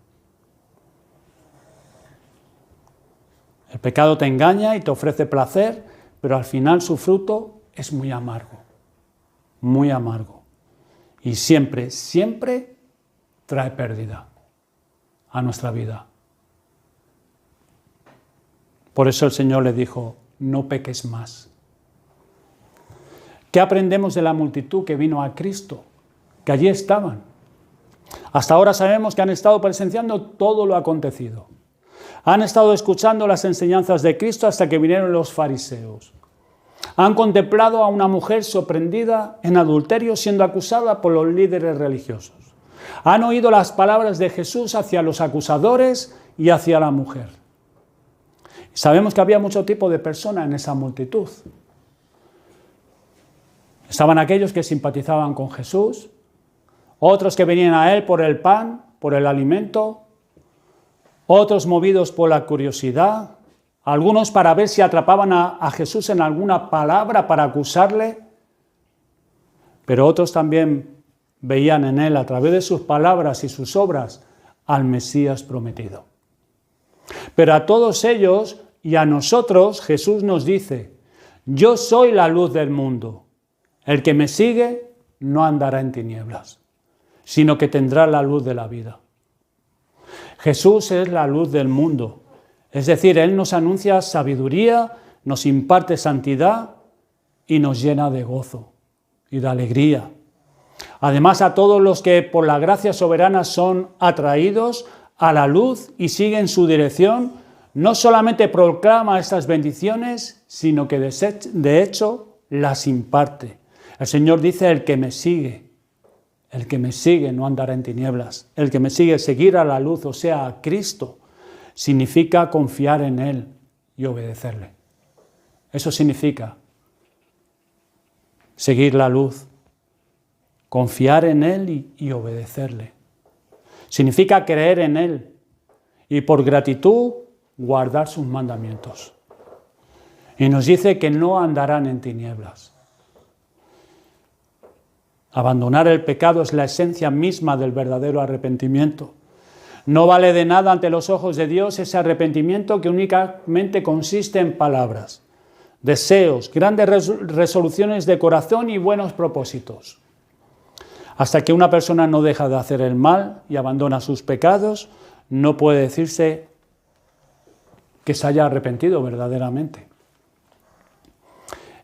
El pecado te engaña y te ofrece placer, pero al final su fruto es muy amargo, muy amargo. Y siempre, siempre trae pérdida a nuestra vida. Por eso el Señor le dijo: no peques más. ¿Qué aprendemos de la multitud que vino a Cristo? Que allí estaban. Hasta ahora sabemos que han estado presenciando todo lo acontecido. Han estado escuchando las enseñanzas de Cristo hasta que vinieron los fariseos. Han contemplado a una mujer sorprendida en adulterio siendo acusada por los líderes religiosos. Han oído las palabras de Jesús hacia los acusadores y hacia la mujer. Sabemos que había mucho tipo de personas en esa multitud. Estaban aquellos que simpatizaban con Jesús, otros que venían a Él por el pan, por el alimento, otros movidos por la curiosidad, algunos para ver si atrapaban a Jesús en alguna palabra para acusarle, pero otros también veían en Él, a través de sus palabras y sus obras, al Mesías prometido. Pero a todos ellos y a nosotros Jesús nos dice: yo soy la luz del mundo. El que me sigue no andará en tinieblas, sino que tendrá la luz de la vida. Jesús es la luz del mundo. Es decir, Él nos anuncia sabiduría, nos imparte santidad y nos llena de gozo y de alegría. Además, a todos los que por la gracia soberana son atraídos a la luz y siguen su dirección, no solamente proclama estas bendiciones, sino que de hecho las imparte. El Señor dice: el que me sigue no andará en tinieblas. El que me sigue, seguir a la luz, o sea, a Cristo, significa confiar en Él y obedecerle. Eso significa seguir la luz, confiar en Él y obedecerle. Significa creer en Él y por gratitud guardar sus mandamientos. Y nos dice que no andarán en tinieblas. Abandonar el pecado es la esencia misma del verdadero arrepentimiento. No vale de nada ante los ojos de Dios ese arrepentimiento que únicamente consiste en palabras, deseos, grandes resoluciones de corazón y buenos propósitos. Hasta que una persona no deja de hacer el mal y abandona sus pecados, no puede decirse que se haya arrepentido verdaderamente.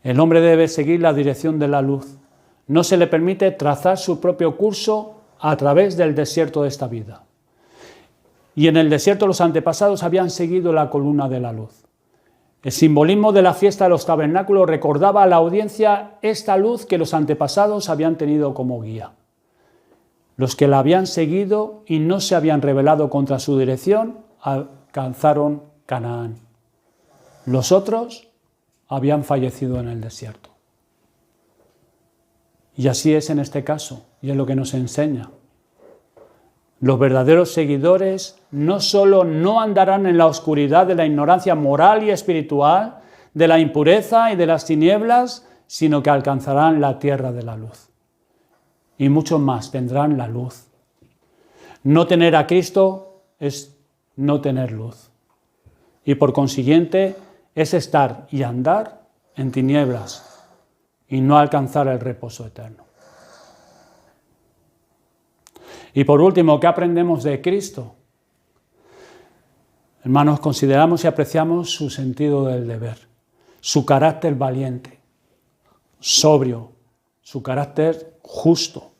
El hombre debe seguir la dirección de la luz. No se le permite trazar su propio curso a través del desierto de esta vida. Y en el desierto los antepasados habían seguido la columna de la luz. El simbolismo de la fiesta de los tabernáculos recordaba a la audiencia esta luz que los antepasados habían tenido como guía. Los que la habían seguido y no se habían rebelado contra su dirección alcanzaron Canaán. Los otros habían fallecido en el desierto. Y así es en este caso, y es lo que nos enseña. Los verdaderos seguidores no solo no andarán en la oscuridad de la ignorancia moral y espiritual, de la impureza y de las tinieblas, sino que alcanzarán la tierra de la luz. Y muchos más tendrán la luz. No tener a Cristo es no tener luz. Y por consiguiente es estar y andar en tinieblas y no alcanzar el reposo eterno. Y por último, ¿qué aprendemos de Cristo? Hermanos, consideramos y apreciamos su sentido del deber, su carácter valiente, sobrio, su carácter justo.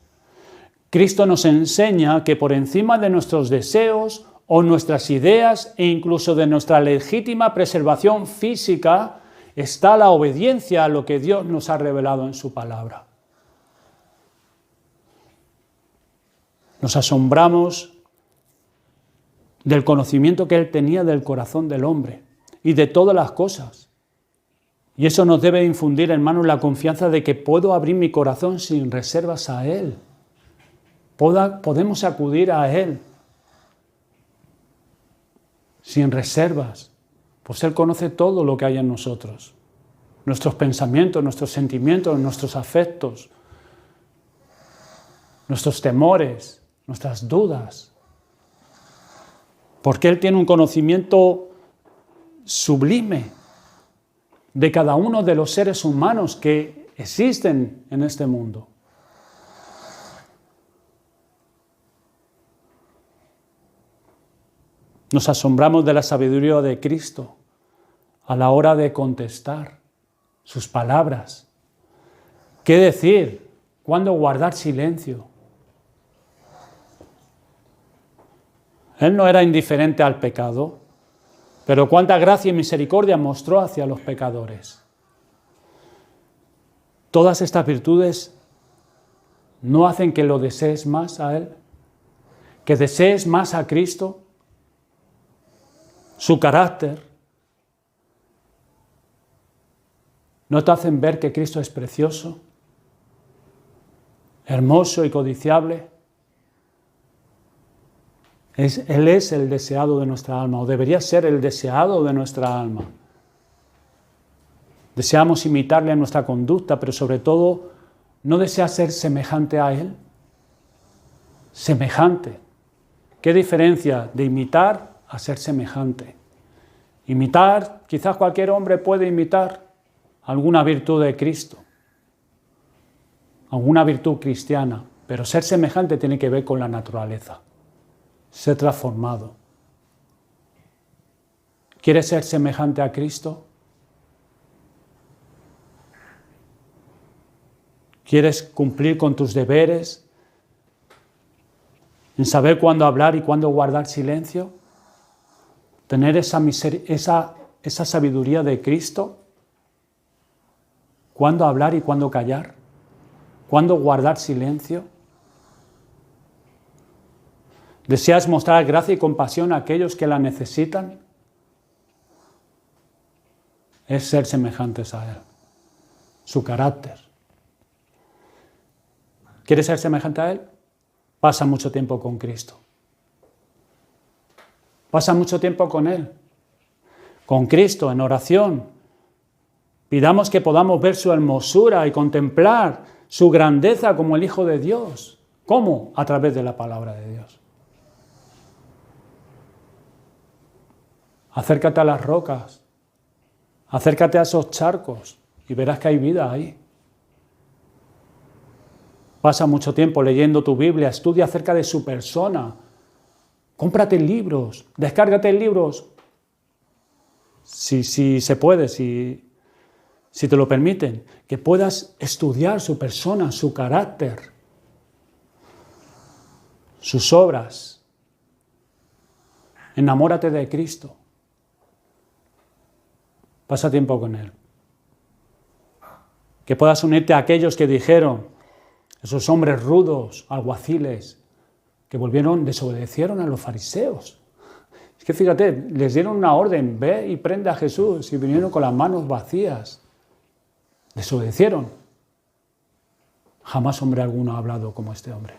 Cristo nos enseña que por encima de nuestros deseos o nuestras ideas e incluso de nuestra legítima preservación física está la obediencia a lo que Dios nos ha revelado en su palabra. Nos asombramos del conocimiento que Él tenía del corazón del hombre y de todas las cosas. Y eso nos debe infundir, hermanos, la confianza de que puedo abrir mi corazón sin reservas a Él. Podemos acudir a Él sin reservas, pues Él conoce todo lo que hay en nosotros. Nuestros pensamientos, nuestros sentimientos, nuestros afectos, nuestros temores, nuestras dudas, porque Él tiene un conocimiento sublime de cada uno de los seres humanos que existen en este mundo. Nos asombramos de la sabiduría de Cristo a la hora de contestar sus palabras. ¿Qué decir? ¿Cuándo guardar silencio? Él no era indiferente al pecado, pero cuánta gracia y misericordia mostró hacia los pecadores. Todas estas virtudes no hacen que lo desees más a Él, que desees más a Cristo, su carácter, ¿No te hacen ver que Cristo es precioso, hermoso y codiciable? Él es el deseado de nuestra alma, o debería ser el deseado de nuestra alma. Deseamos imitarle en nuestra conducta, pero sobre todo, ¿no deseas ser semejante a Él? Semejante. ¿Qué diferencia de imitar a ser semejante? Imitar, quizás cualquier hombre puede imitar alguna virtud de Cristo, alguna virtud cristiana, pero ser semejante tiene que ver con la naturaleza, ser transformado. ¿Quieres ser semejante a Cristo? ¿Quieres cumplir con tus deberes? ¿En saber cuándo hablar y cuándo guardar silencio? ¿Tener esa sabiduría de Cristo? ¿Cuándo hablar y cuándo callar? ¿Cuándo guardar silencio? ¿Deseas mostrar gracia y compasión a aquellos que la necesitan? Es ser semejantes a Él, su carácter. ¿Quieres ser semejante a Él? Pasa mucho tiempo con Cristo. Pasa mucho tiempo con Él, con Cristo, en oración. Pidamos que podamos ver su hermosura y contemplar su grandeza como el Hijo de Dios. ¿Cómo? A través de la palabra de Dios. Acércate a las rocas, acércate a esos charcos y verás que hay vida ahí. Pasa mucho tiempo leyendo tu Biblia, estudia acerca de su persona. Cómprate libros, descárgate libros, si se puede, si te lo permiten, que puedas estudiar su persona, su carácter, sus obras. Enamórate de Cristo. Pasa tiempo con Él. Que puedas unirte a aquellos que dijeron, esos hombres rudos, alguaciles, que desobedecieron a los fariseos. Es que fíjate, les dieron una orden, ve y prende a Jesús, y vinieron con las manos vacías. Desobedecieron. Jamás hombre alguno ha hablado como este hombre.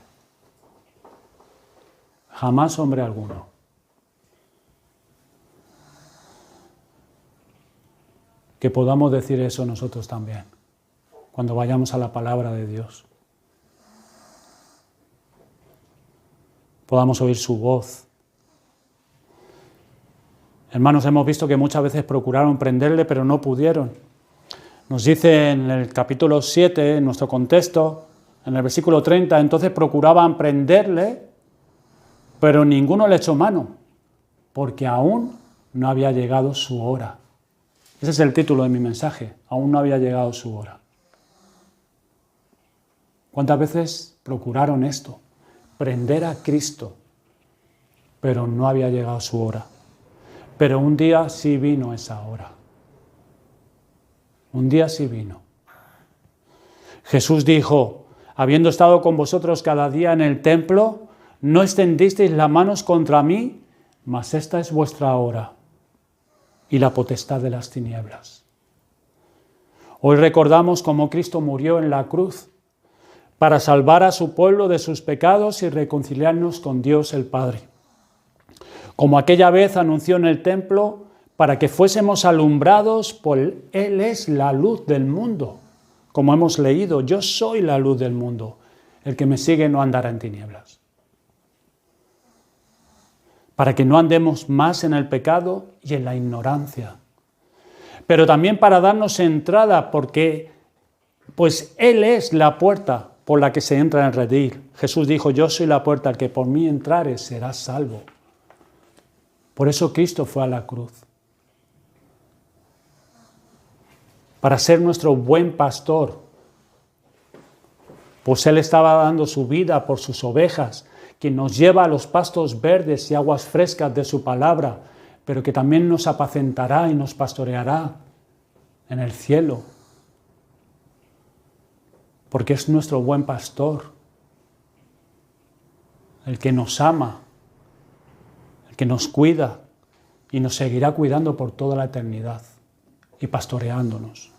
Jamás hombre alguno. Que podamos decir eso nosotros también, cuando vayamos a la palabra de Dios. Podamos oír su voz. Hermanos, hemos visto que muchas veces procuraron prenderle, pero no pudieron. Nos dice en el capítulo 7, en nuestro contexto, en el versículo 30, entonces procuraban prenderle, pero ninguno le echó mano, porque aún no había llegado su hora. Ese es el título de mi mensaje, aún no había llegado su hora. ¿Cuántas veces procuraron esto? Prender a Cristo, pero no había llegado su hora. Pero un día sí vino esa hora. Un día sí vino. Jesús dijo, habiendo estado con vosotros cada día en el templo, no extendisteis las manos contra mí, mas esta es vuestra hora y la potestad de las tinieblas. Hoy recordamos cómo Cristo murió en la cruz para salvar a su pueblo de sus pecados y reconciliarnos con Dios el Padre. Como aquella vez anunció en el templo, para que fuésemos alumbrados por Él. Él es la luz del mundo. Como hemos leído, yo soy la luz del mundo. El que me sigue no andará en tinieblas. Para que no andemos más en el pecado y en la ignorancia. Pero también para darnos entrada, porque pues Él es la puerta por la que se entra en el redil. Jesús dijo, yo soy la puerta, el que por mí entrare será salvo. Por eso Cristo fue a la cruz. Para ser nuestro buen pastor. Pues Él estaba dando su vida por sus ovejas, que nos lleva a los pastos verdes y aguas frescas de su palabra, pero que también nos apacentará y nos pastoreará en el cielo. Porque es nuestro buen pastor, el que nos ama, el que nos cuida y nos seguirá cuidando por toda la eternidad y pastoreándonos.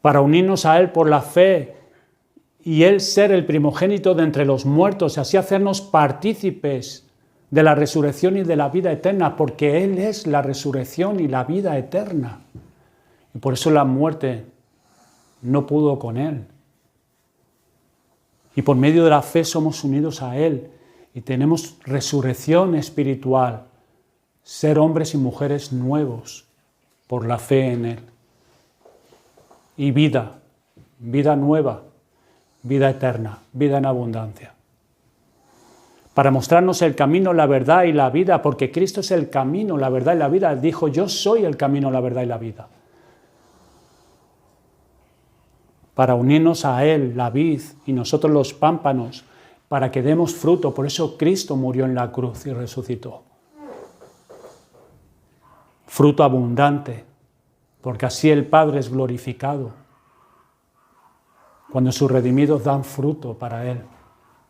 para unirnos a Él por la fe y Él ser el primogénito de entre los muertos, y así hacernos partícipes de la resurrección y de la vida eterna, porque Él es la resurrección y la vida eterna. Y por eso la muerte no pudo con Él. Y por medio de la fe somos unidos a Él y tenemos resurrección espiritual, ser hombres y mujeres nuevos por la fe en Él. Y vida, vida nueva, vida eterna, vida en abundancia. Para mostrarnos el camino, la verdad y la vida, porque Cristo es el camino, la verdad y la vida. Él dijo, yo soy el camino, la verdad y la vida. Para unirnos a Él, la vid, y nosotros los pámpanos, para que demos fruto. Por eso Cristo murió en la cruz y resucitó. Fruto abundante, porque así el Padre es glorificado. Cuando sus redimidos dan fruto para Él,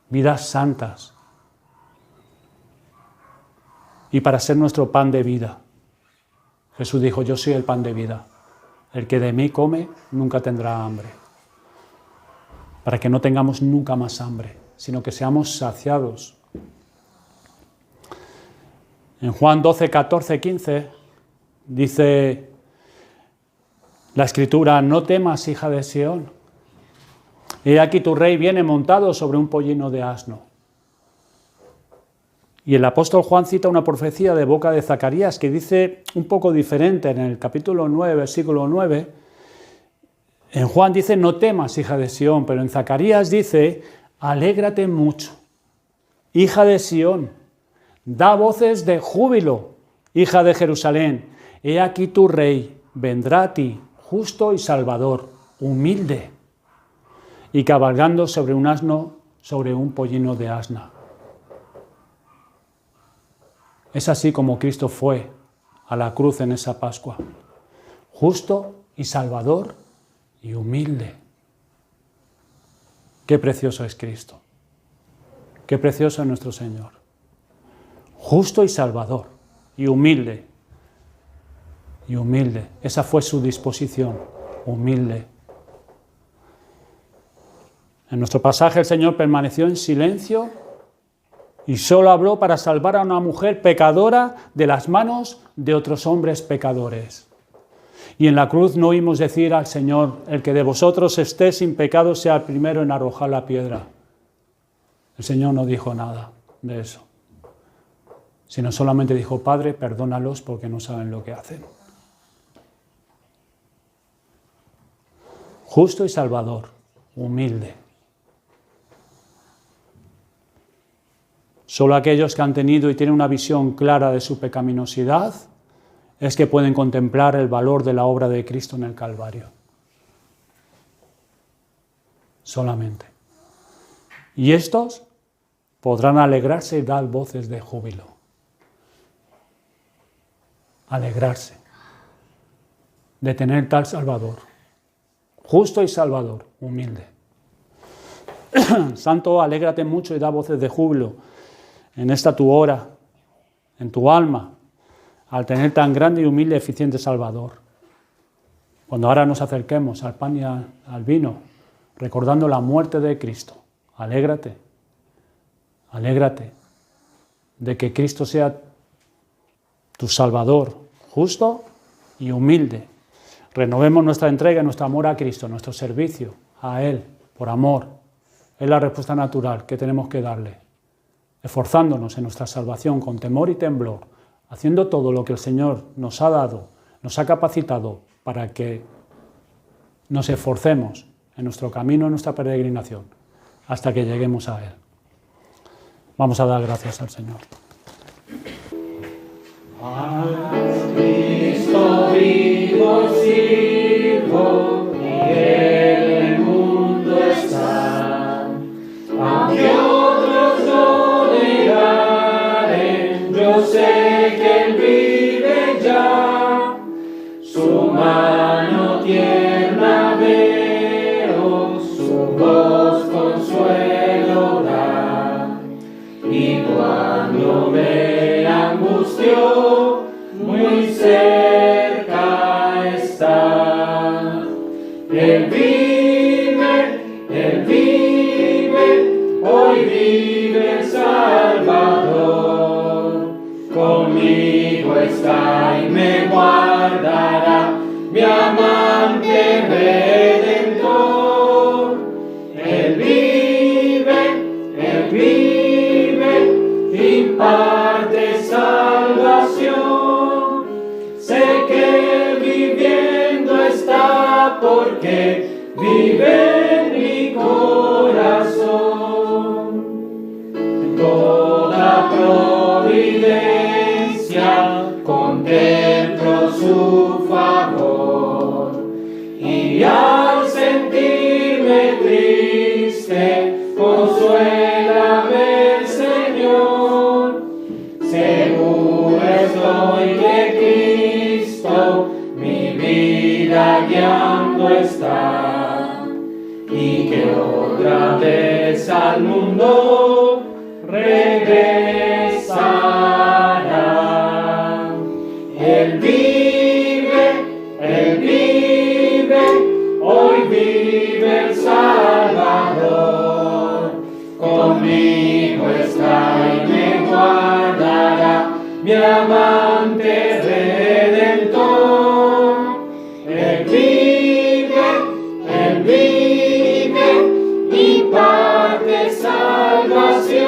vidas santas, y para ser nuestro pan de vida. Jesús dijo, yo soy el pan de vida. El que de mí come nunca tendrá hambre. Para que no tengamos nunca más hambre, sino que seamos saciados. En Juan 12, 14, 15 dice la Escritura, no temas, hija de Sión. He aquí tu rey viene montado sobre un pollino de asno. Y el apóstol Juan cita una profecía de boca de Zacarías que dice un poco diferente en el capítulo 9, versículo 9. En Juan dice, no temas, hija de Sión, pero en Zacarías dice, alégrate mucho, hija de Sión, da voces de júbilo, hija de Jerusalén. He aquí tu rey, vendrá a ti, justo y salvador, humilde, y cabalgando sobre un asno, sobre un pollino de asna. Es así como Cristo fue a la cruz en esa Pascua, justo y salvador y humilde. Qué precioso es Cristo, qué precioso es nuestro Señor, justo y salvador y humilde. Y humilde, esa fue su disposición, humilde. En nuestro pasaje el Señor permaneció en silencio y solo habló para salvar a una mujer pecadora de las manos de otros hombres pecadores. Y en la cruz no oímos decir al Señor, el que de vosotros esté sin pecado sea el primero en arrojar la piedra. El Señor no dijo nada de eso, sino solamente dijo, Padre, perdónalos porque no saben lo que hacen. Justo y salvador, humilde. Solo aquellos que han tenido y tienen una visión clara de su pecaminosidad es que pueden contemplar el valor de la obra de Cristo en el Calvario. Solamente. Y estos podrán alegrarse y dar voces de júbilo. Alegrarse de tener tal Salvador, justo y Salvador, humilde. Santo, alégrate mucho y da voces de júbilo en esta tu hora, en tu alma, al tener tan grande y humilde y eficiente Salvador. Cuando ahora nos acerquemos al pan y al vino, recordando la muerte de Cristo, alégrate, alégrate de que Cristo sea tu Salvador, justo y humilde. Renovemos nuestra entrega, nuestro amor a Cristo, nuestro servicio a Él, por amor. Es la respuesta natural que tenemos que darle, esforzándonos en nuestra salvación con temor y temblor, haciendo todo lo que el Señor nos ha dado, nos ha capacitado para que nos esforcemos en nuestro camino, en nuestra peregrinación, hasta que lleguemos a Él. Vamos a dar gracias al Señor. Cristo vivo sirvo y en el mundo está, aunque otros lo negaren, yo sé que Él vive ya, su mano tierna veo, su voz consuelo da, y cuando me angustio, muy cerca está. vive el Salvador. Conmigo está y me guardará, mi amante Redentor. Él vive, imparte salvación. Sé que viviendo está porque vive en mi corazón. En toda providencia contemplo su favor, y al sentirme triste, consuélame, Señor. Seguro estoy que Cristo mi vida guiando está, y que otra vez al mundo regresará. Él vive, hoy vive el Salvador. Conmigo está y me guardará, mi amante Redentor. Él vive, imparte salvación.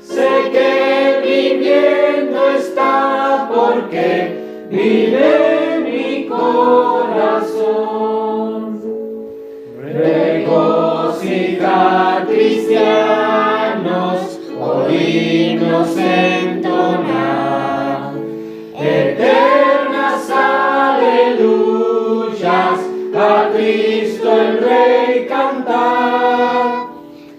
Sé que viviendo está porque vive en mi corazón. Regocija, cristianos, oídnos entonar eternas aleluyas, a Cristo el Rey cantar.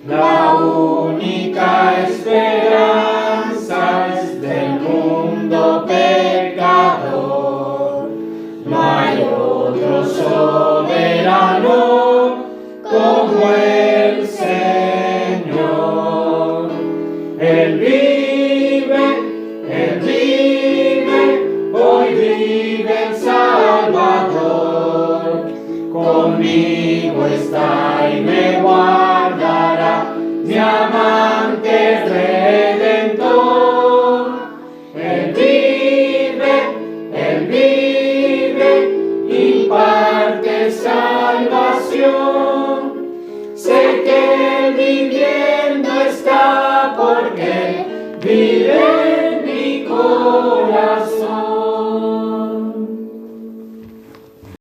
La única esperanza es del mundo pecador. No hay otro soberano como Él.